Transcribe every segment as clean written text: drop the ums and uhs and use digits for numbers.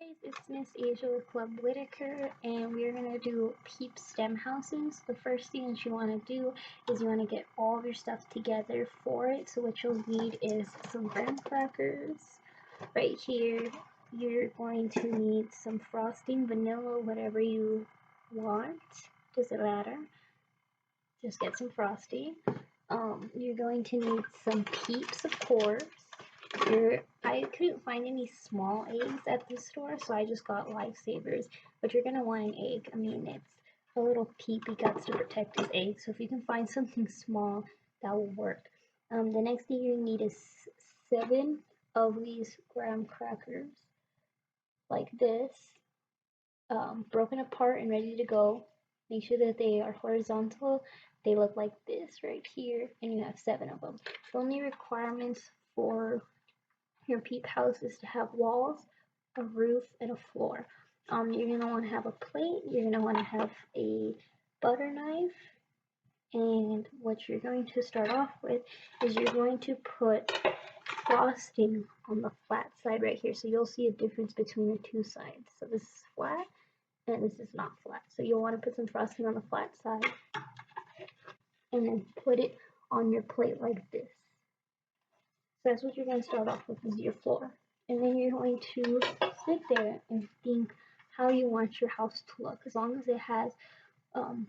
Guys, it's Miss Asia with Club Whitaker, and we're gonna do Peep stem houses. The first thing that you want to do is you want to get all of your stuff together for it. So what you'll need is some graham crackers. Right here, you're going to need some frosting, vanilla, whatever you want. Doesn't matter. Just get some frosting. You're going to need some Peeps, of course. I couldn't find any small eggs at the store, so I just got lifesavers. But you're gonna want an egg. I mean, it's a little Peep. He got to protect his egg, so if you can find something small, that will work. The next thing you need is 7 of these graham crackers, like this, broken apart and ready to go. Make sure that they are horizontal. They look like this right here, and you have 7 of them. The only requirements for your Peep house is to have walls, a roof, and a floor. You're going to want to have a plate, you're going to want to have a butter knife, and what you're going to start off with is you're going to put frosting on the flat side right here. So you'll see a difference between the two sides. So this is flat, and this is not flat. So you'll want to put some frosting on the flat side, and then put it on your plate like this. So that's what you're going to start off with, is your floor. And then you're going to sit there and think how you want your house to look. As long as it has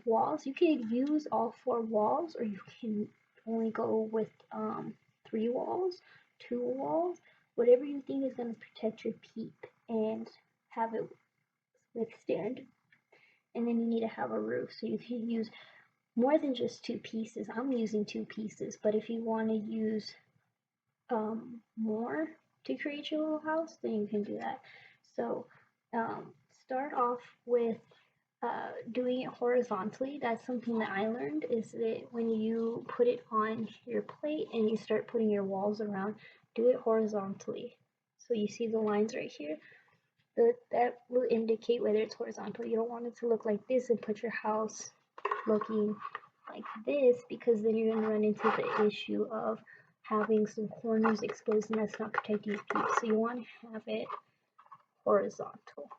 walls, you can use all 4 walls, or you can only go with 3 walls, 2 walls, whatever you think is going to protect your Peep and have it withstand. And then you need to have a roof, so you can use more than just 2 pieces. I'm using 2 pieces, but if you want to use more to create your little house, then you can do that. So start off with doing it horizontally. That's something that I learned, is that when you put it on your plate and you start putting your walls around, do it horizontally. So you see the lines right here? That will indicate whether it's horizontal. You don't want it to look like this and put your house looking like this, because then you're going to run into the issue of having some corners exposed, and that's not protecting your Peep. So you want to have it horizontal.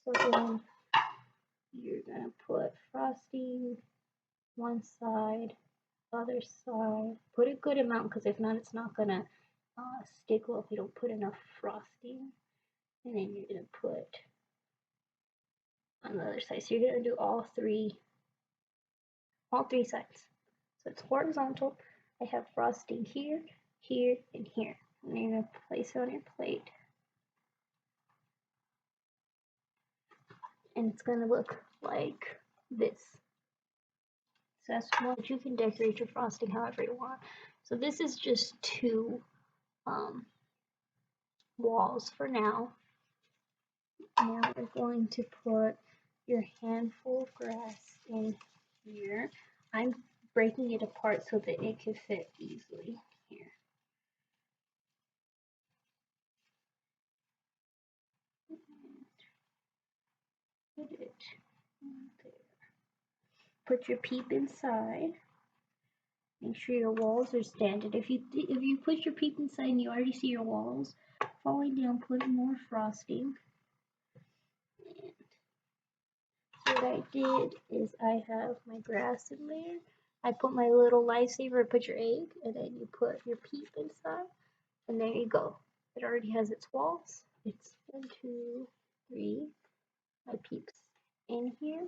So then you're going to put frosting one side, other side. Put a good amount, because if not, it's not going to stick well if you don't put enough frosting. And then you're going to put on the other side. So you're going to do all three sides. So it's horizontal. I have frosting here, here, and here. And then you're going to place it on your plate. And it's going to look like this. So that's what you can decorate your frosting however you want. So this is just 2 walls for now. Now we're going to put your handful of grass in here. I'm breaking it apart so that it can fit easily here. Put it there. Put your Peep inside. Make sure your walls are standing. If you put your Peep inside and you already see your walls falling down, put more frosting. So what I did is I have my grass in there. I put my little lifesaver, put your egg, and then you put your Peep inside, and there you go. It already has its walls. It's 1, 2, 3. My Peeps in here.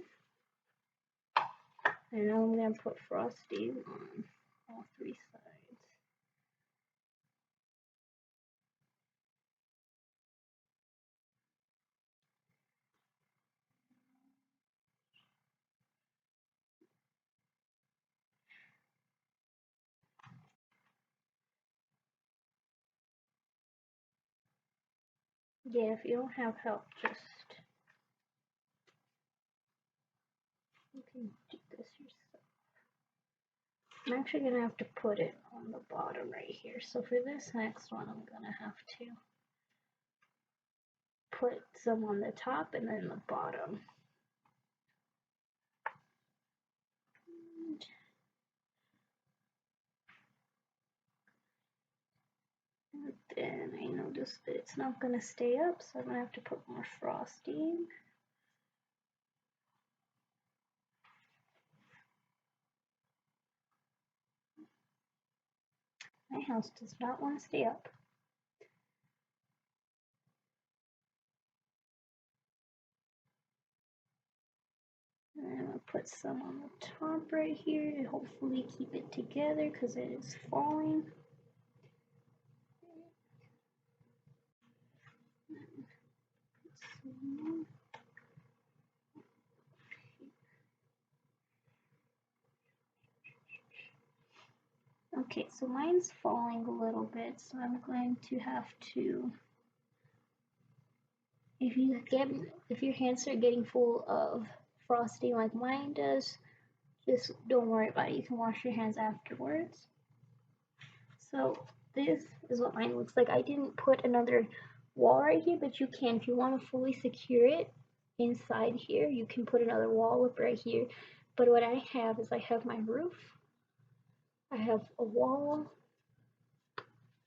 And now I'm going to put frosting on all 3 sides. Yeah, if you don't have help, you can do this yourself. I'm actually going to have to put it on the bottom right here. So for this next one, I'm going to have to put some on the top and then the bottom. And then I know noticed that it's not going to stay up, so I'm going to have to put more frosting. My house does not want to stay up. And I'm going to put some on the top right here to hopefully keep it together because it is falling. Okay, so mine's falling a little bit, so I'm going to have to, if your hands start getting full of frosting like mine does, just don't worry about it. You can wash your hands afterwards. So this is what mine looks like. I didn't put another wall right here, but you can, if you want to fully secure it inside here, you can put another wall up right here. But what I have is I have my roof, I have a wall,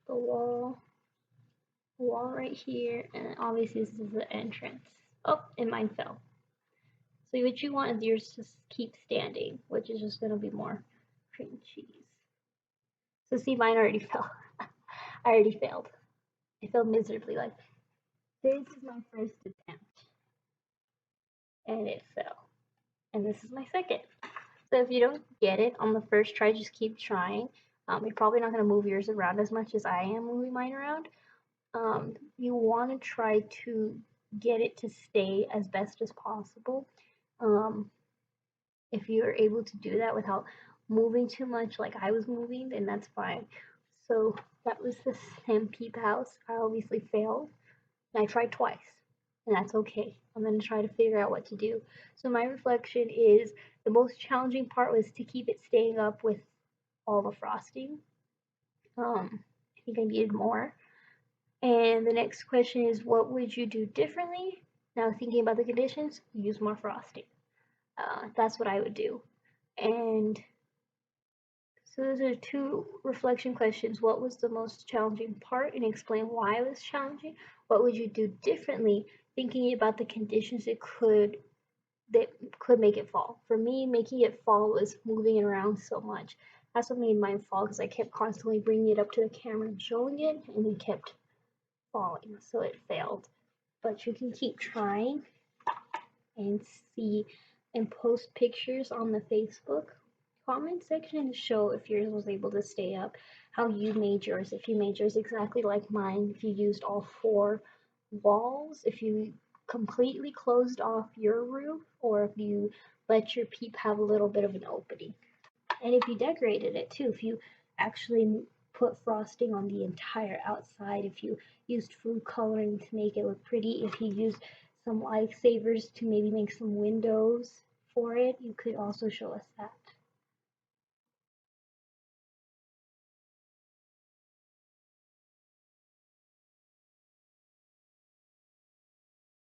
the wall right here, and obviously this is the entrance. Oh, and mine fell. So what you want is yours to keep standing, which is just going to be more cream cheese. So see, mine already fell. I already failed. I failed miserably. Like, this is my first attempt, and it fell. And this is my second. So if you don't get it on the first try, just keep trying. You're probably not going to move yours around as much as I am moving mine around. You want to try to get it to stay as best as possible. If you're able to do that without moving too much like I was moving, then that's fine. So that was the Peep House. I obviously failed, and I tried twice, and that's okay. I'm going to try to figure out what to do. So my reflection is the most challenging part was to keep it staying up with all the frosting. I think I needed more. And the next question is, what would you do differently? Now thinking about the conditions, use more frosting. That's what I would do. And so those are two reflection questions. What was the most challenging part, and explain why it was challenging? What would you do differently, thinking about the conditions that could make it fall? For me, making it fall was moving it around so much. That's what made mine fall, because I kept constantly bringing it up to the camera and showing it, and it kept falling, so it failed. But you can keep trying and see and post pictures on the Facebook comment section to show if yours was able to stay up, how you made yours, if you made yours exactly like mine, if you used all 4 walls, if you completely closed off your roof, or if you let your peep have a little bit of an opening. And if you decorated it too, if you actually put frosting on the entire outside, if you used food coloring to make it look pretty, if you used some lifesavers to maybe make some windows for it, you could also show us that.